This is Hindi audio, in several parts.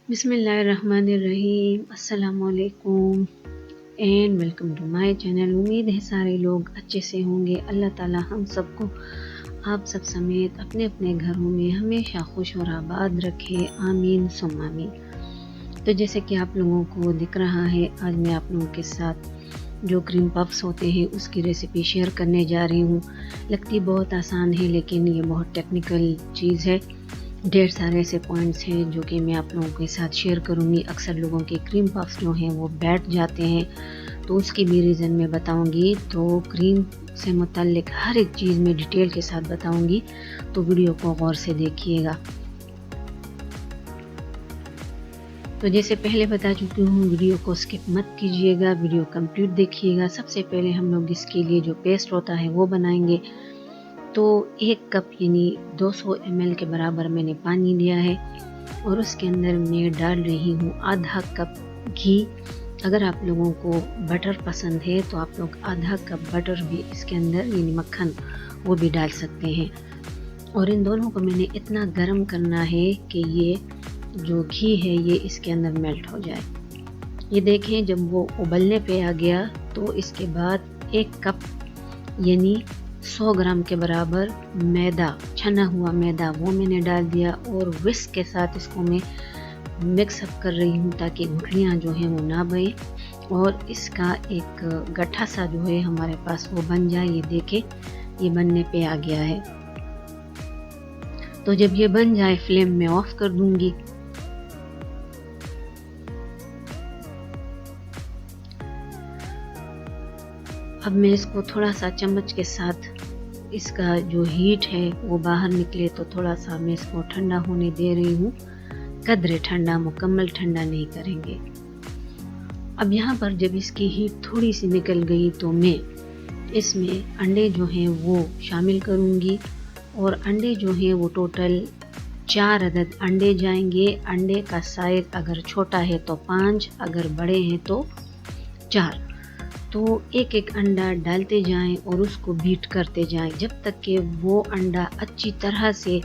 बिस्मिल्लाहिर्रहमानिर्रहीम, अस्सलामुअलैकुम and welcome to my channel. उम्मीद है सारे लोग अच्छे से होंगे। अल्लाह ताला हम सबको आप सब समेत अपने अपने घरों में हमेशा खुश और आबाद रखे, आमीन सुम्मा आमीन। तो जैसे कि आप लोगों को दिख रहा है, आज मैं आप लोगों के साथ जो क्रीम पफ्स होते हैं उसकी रेसिपी शेयर करने जा रही हूँ। लगती बहुत आसान है लेकिन ये बहुत टेक्निकल चीज़ है। ढेर सारे ऐसे पॉइंट्स हैं जो कि मैं आप लोगों के साथ शेयर करूंगी। अक्सर लोगों के क्रीम पफ्स जो हैं वो बैठ जाते हैं, तो उसकी भी रीज़न मैं बताऊंगी। तो क्रीम से मुताल्लिक हर एक चीज़ में डिटेल के साथ बताऊंगी, तो वीडियो को गौर से देखिएगा। तो जैसे पहले बता चुकी हूँ, वीडियो को स्किप मत कीजिएगा, वीडियो कंप्लीट देखिएगा। सबसे पहले हम लोग इसके लिए जो पेस्ट होता है वो बनाएंगे। तो 1 कप यानी 200 ml के बराबर मैंने पानी लिया है और उसके अंदर मैं डाल रही हूँ आधा कप घी। अगर आप लोगों को बटर पसंद है तो आप लोग आधा कप बटर भी इसके अंदर यानी मक्खन वो भी डाल सकते हैं। और इन दोनों को मैंने इतना गर्म करना है कि ये जो घी है ये इसके अंदर मेल्ट हो जाए। ये देखें, जब वो उबलने पे आ गया तो इसके बाद 1 कप यानी 100 ग्राम के बराबर मैदा, छना हुआ मैदा, वो मैंने डाल दिया और विस्क के साथ इसको मैं मिक्स अप कर रही हूँ ताकि गुठलियाँ जो हैं वो ना बने और इसका एक गट्ठा सा जो है हमारे पास वो बन जाए। ये देखें, ये बनने पे आ गया है। तो जब ये बन जाए फ्लेम में ऑफ कर दूंगी। अब मैं इसको थोड़ा सा चम्मच के साथ इसका जो हीट है वो बाहर निकले तो थोड़ा सा मैं इसको ठंडा होने दे रही हूँ। कदरे ठंडा, मुकम्मल ठंडा नहीं करेंगे। अब यहाँ पर जब इसकी हीट थोड़ी सी निकल गई तो मैं इसमें अंडे जो हैं वो शामिल करूँगी। और अंडे जो हैं वो टोटल 4 अदद अंडे जाएंगे। अंडे का साइज अगर छोटा है तो 5, अगर बड़े हैं तो 4। तो एक एक अंडा डालते जाएं और उसको बीट करते जाएं जब तक कि वो अंडा अच्छी तरह से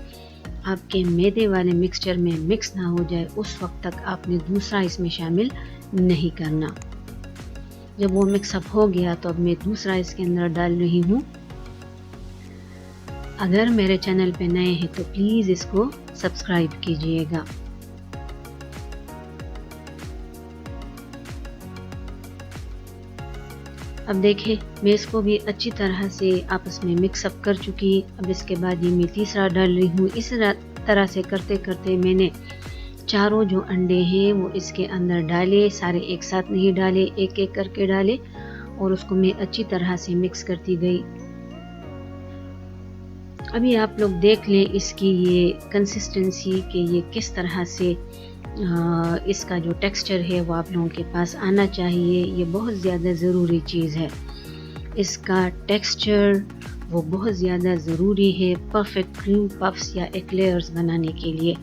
आपके मैदे वाले मिक्सचर में मिक्स ना हो जाए। उस वक्त तक आपने दूसरा इसमें शामिल नहीं करना। जब वो मिक्सअप हो गया तो अब मैं दूसरा इसके अंदर डाल रही हूँ। अगर मेरे चैनल पे नए हैं तो प्लीज़ इसको सब्सक्राइब कीजिएगा। अब देखें, मैं इसको भी अच्छी तरह से आपस में मिक्सअप कर चुकी। अब इसके बाद ये मैं तीसरा डाल रही हूँ। इस तरह से करते करते मैंने चारों जो अंडे हैं वो इसके अंदर डाले। सारे एक साथ नहीं डाले, एक एक करके डाले और उसको मैं अच्छी तरह से मिक्स करती गई। अभी आप लोग देख लें इसकी ये कंसिस्टेंसी कि ये किस तरह से इसका जो टेक्सचर है वो आप लोगों के पास आना चाहिए। ये बहुत ज़्यादा ज़रूरी चीज़ है। इसका टेक्सचर वो बहुत ज़्यादा ज़रूरी है परफेक्ट क्रीम पफ्स या एक्लेयर्स बनाने के लिए।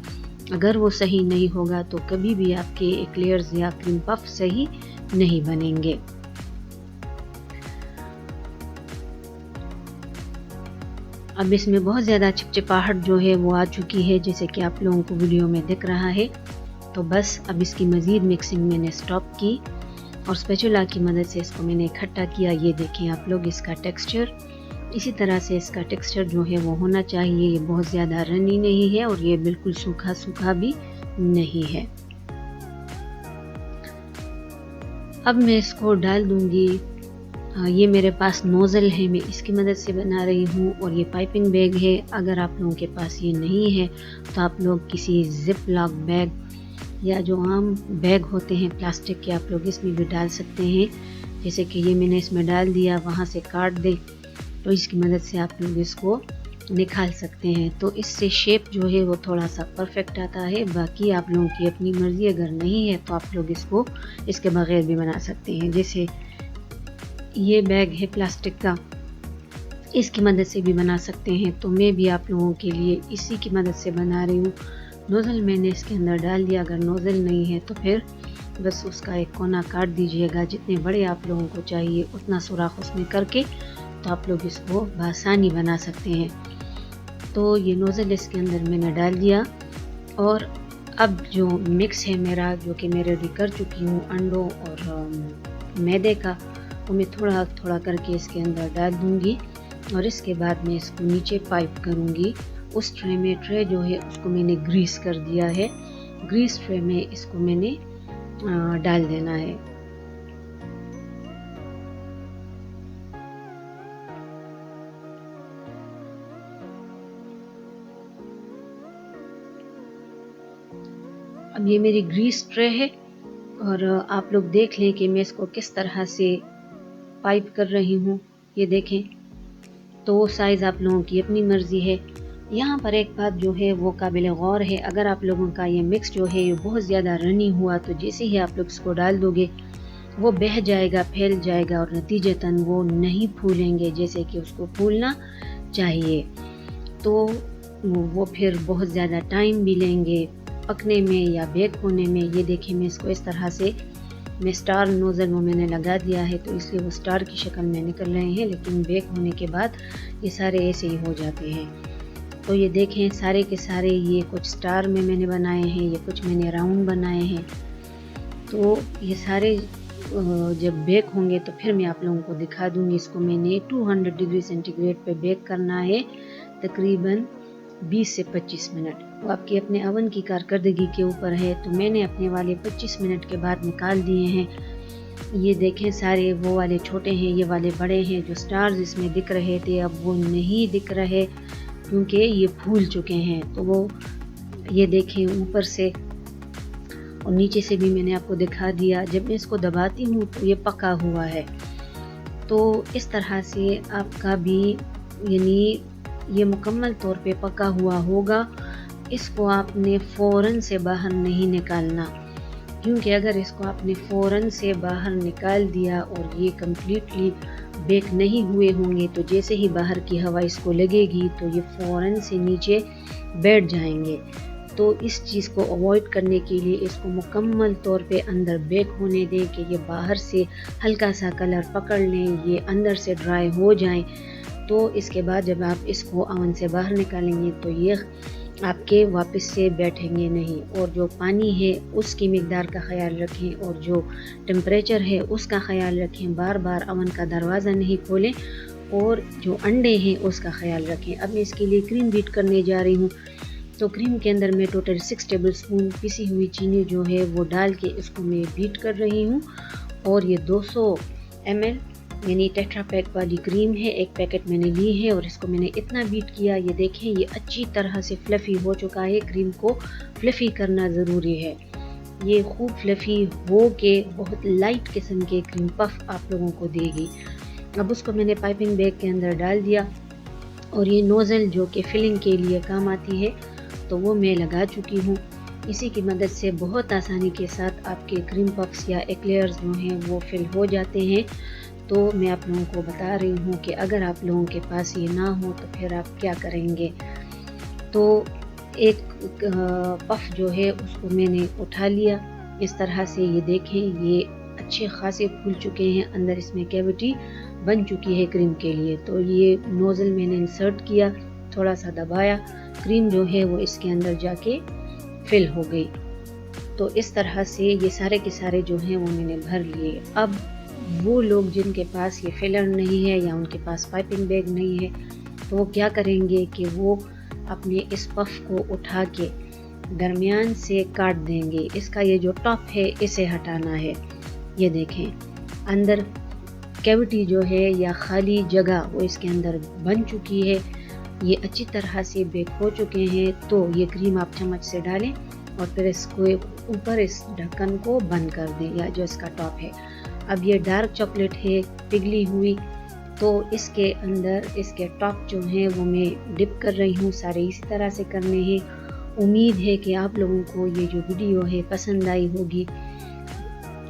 अगर वो सही नहीं होगा तो कभी भी आपके एक्लेयर्स या क्रीम पफ सही नहीं बनेंगे। अब इसमें बहुत ज़्यादा चिपचिपाहट जो है वो आ चुकी है, जैसे कि आप लोगों को वीडियो में दिख रहा है। तो बस अब इसकी मज़ीद मिक्सिंग मैंने स्टॉप की और स्पैचुला की मदद से इसको मैंने इकट्ठा किया। ये देखें आप लोग इसका टेक्सचर, इसी तरह से इसका टेक्सचर जो है वो होना चाहिए। ये बहुत ज़्यादा रनी नहीं है और ये बिल्कुल सूखा सूखा भी नहीं है। अब मैं इसको डाल दूंगी। ये मेरे पास नोज़ल है, मैं इसकी मदद से बना रही हूँ और ये पाइपिंग बैग है। अगर आप लोगों के पास ये नहीं है तो आप लोग किसी जिप लॉक बैग या जो आम बैग होते हैं प्लास्टिक के, आप लोग इसमें भी डाल सकते हैं। जैसे कि ये मैंने इसमें डाल दिया, वहाँ से काट दे तो इसकी मदद से आप लोग इसको निकाल सकते हैं। तो इससे शेप जो है वो थोड़ा सा परफेक्ट आता है। बाकी आप लोगों की अपनी मर्ज़ी, अगर नहीं है तो आप लोग इसको इसके बगैर भी बना सकते हैं। जैसे ये बैग है प्लास्टिक का, इसकी मदद से भी बना सकते हैं। तो मैं भी आप लोगों के लिए इसी की मदद से बना रही हूँ। नोज़ल मैंने इसके अंदर डाल दिया। अगर नोज़ल नहीं है तो फिर बस उसका एक कोना काट दीजिएगा। जितने बड़े आप लोगों को चाहिए उतना सुराख उसमें करके तो आप लोग इसको बआसानी बना सकते हैं। तो ये नोज़ल इसके अंदर मैंने डाल दिया और अब जो मिक्स है मेरा, जो कि मैं रेडी कर चुकी हूँ अंडों और मैदे का, वो मैं थोड़ा थोड़ा करके इसके अंदर डाल दूँगी और इसके बाद मैं इसको नीचे पाइप करूँगी। उस ट्रे में, ट्रे जो है उसको मैंने ग्रीस कर दिया है, ग्रीस ट्रे में इसको मैंने डाल देना है। अब ये मेरी ग्रीस ट्रे है और आप लोग देख लें कि मैं इसको किस तरह से पाइप कर रही हूँ। ये देखें, तो साइज़ आप लोगों की अपनी मर्ज़ी है। यहाँ पर एक बात जो है वो काबिल गौर है, अगर आप लोगों का ये मिक्स जो है ये बहुत ज़्यादा रनी हुआ तो जैसे ही आप लोग इसको डाल दोगे वो बह जाएगा, फैल जाएगा और नतीजतन वो नहीं फूलेंगे जैसे कि उसको फूलना चाहिए। तो वो फिर बहुत ज़्यादा टाइम भी लेंगे पकने में या बेक होने में। ये देखिए, मैं इसको इस तरह से, मैं स्टार नोज़ल वो मैंने लगा दिया है तो इसलिए वो स्टार की शक्ल में निकल रहे हैं, लेकिन बेक होने के बाद ये सारे ऐसे ही हो जाते हैं। तो ये देखें, सारे के सारे ये कुछ स्टार में मैंने बनाए हैं, ये कुछ मैंने राउंड बनाए हैं। तो ये सारे जब बेक होंगे तो फिर मैं आप लोगों को दिखा दूँगी। इसको मैंने 200 डिग्री सेंटीग्रेड पे बेक करना है तकरीबन 20 से 25 मिनट। वो आपकी अपने अवन की कारकर्दगी के ऊपर है। तो मैंने अपने वाले 25 मिनट के बाद निकाल दिए हैं। ये देखें, सारे वो वाले छोटे हैं, ये वाले बड़े हैं। जो स्टार्स इसमें दिख रहे थे अब वो नहीं दिख रहे क्योंकि ये फूल चुके हैं। तो वो ये देखें, ऊपर से और नीचे से भी मैंने आपको दिखा दिया। जब मैं इसको दबाती हूँ तो ये पका हुआ है। तो इस तरह से आपका भी यानी ये मुकम्मल तौर पे पका हुआ होगा। इसको आपने फ़ौरन से बाहर नहीं निकालना, क्योंकि अगर इसको आपने फ़ौरन से बाहर निकाल दिया और ये कम्प्लीटली बेक नहीं हुए होंगे तो जैसे ही बाहर की हवा इसको लगेगी तो ये फ़ौरन से नीचे बैठ जाएंगे। तो इस चीज़ को अवॉइड करने के लिए इसको मुकम्मल तौर पे अंदर बेक होने दें कि ये बाहर से हल्का सा कलर पकड़ लें, ये अंदर से ड्राई हो जाएं। तो इसके बाद जब आप इसको ओवन से बाहर निकालेंगे तो ये आपके वापस से बैठेंगे नहीं। और जो पानी है उसकी मिकदार का ख्याल रखें और जो टेम्परेचर है उसका ख्याल रखें। बार बार ओवन का दरवाज़ा नहीं खोलें और जो अंडे हैं उसका ख्याल रखें। अब मैं इसके लिए क्रीम बीट करने जा रही हूँ। तो क्रीम के अंदर मैं टोटल 6 टेबल स्पून पिसी हुई चीनी जो है वो डाल के इसको मैं बीट कर रही हूँ। और ये 200 ml यानी टेट्रा पैक वाली क्रीम है, एक पैकेट मैंने ली है और इसको मैंने इतना बीट किया। ये देखें, ये अच्छी तरह से फ्लफ़ी हो चुका है। क्रीम को फ्लफ़ी करना ज़रूरी है। ये खूब फ्लफ़ी हो के बहुत लाइट किस्म के क्रीम पफ आप लोगों को देगी। अब उसको मैंने पाइपिंग बैग के अंदर डाल दिया और ये नोज़ल जो कि फिलिंग के लिए काम आती है तो वो मैं लगा चुकी हूँ। इसी की मदद से बहुत आसानी के साथ आपके क्रीम पफ्स या एक्लेयर्स जो हैं वो फिल हो जाते हैं। तो मैं आप लोगों को बता रही हूँ कि अगर आप लोगों के पास ये ना हो तो फिर आप क्या करेंगे। तो एक पफ जो है उसको मैंने उठा लिया इस तरह से। ये देखें, ये अच्छे खासे फूल चुके हैं, अंदर इसमें कैविटी बन चुकी है क्रीम के लिए। तो ये नोज़ल मैंने इंसर्ट किया, थोड़ा सा दबाया, क्रीम जो है वो इसके अंदर जाके फिल हो गई। तो इस तरह से ये सारे के सारे जो हैं वो मैंने भर लिए। अब वो लोग जिनके पास ये फिलर नहीं है या उनके पास पाइपिंग बैग नहीं है तो वो क्या करेंगे कि वो अपने इस पफ को उठा के दरमियान से काट देंगे। इसका ये जो टॉप है इसे हटाना है। ये देखें, अंदर कैविटी जो है या खाली जगह वो इसके अंदर बन चुकी है। ये अच्छी तरह से बेक हो चुके हैं। तो ये क्रीम आप चम्मच से डालें और फिर इसको ऊपर इस ढक्कन को बंद कर दें या जो इसका टॉप है। अब ये डार्क चॉकलेट है पिघली हुई, तो इसके अंदर इसके टॉप जो हैं वो मैं डिप कर रही हूँ। सारे इसी तरह से करने हैं। उम्मीद है कि आप लोगों को ये जो वीडियो है पसंद आई होगी।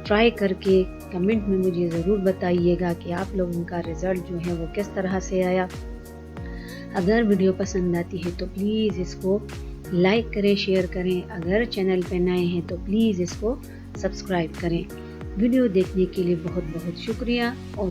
ट्राई करके कमेंट में मुझे ज़रूर बताइएगा कि आप लोगों का रिज़ल्ट जो है वो किस तरह से आया। अगर वीडियो पसंद आती है तो प्लीज़ इसको लाइक करें, शेयर करें। अगर चैनल पे नए हैं तो प्लीज़ इसको सब्सक्राइब करें। वीडियो देखने के लिए बहुत बहुत शुक्रिया और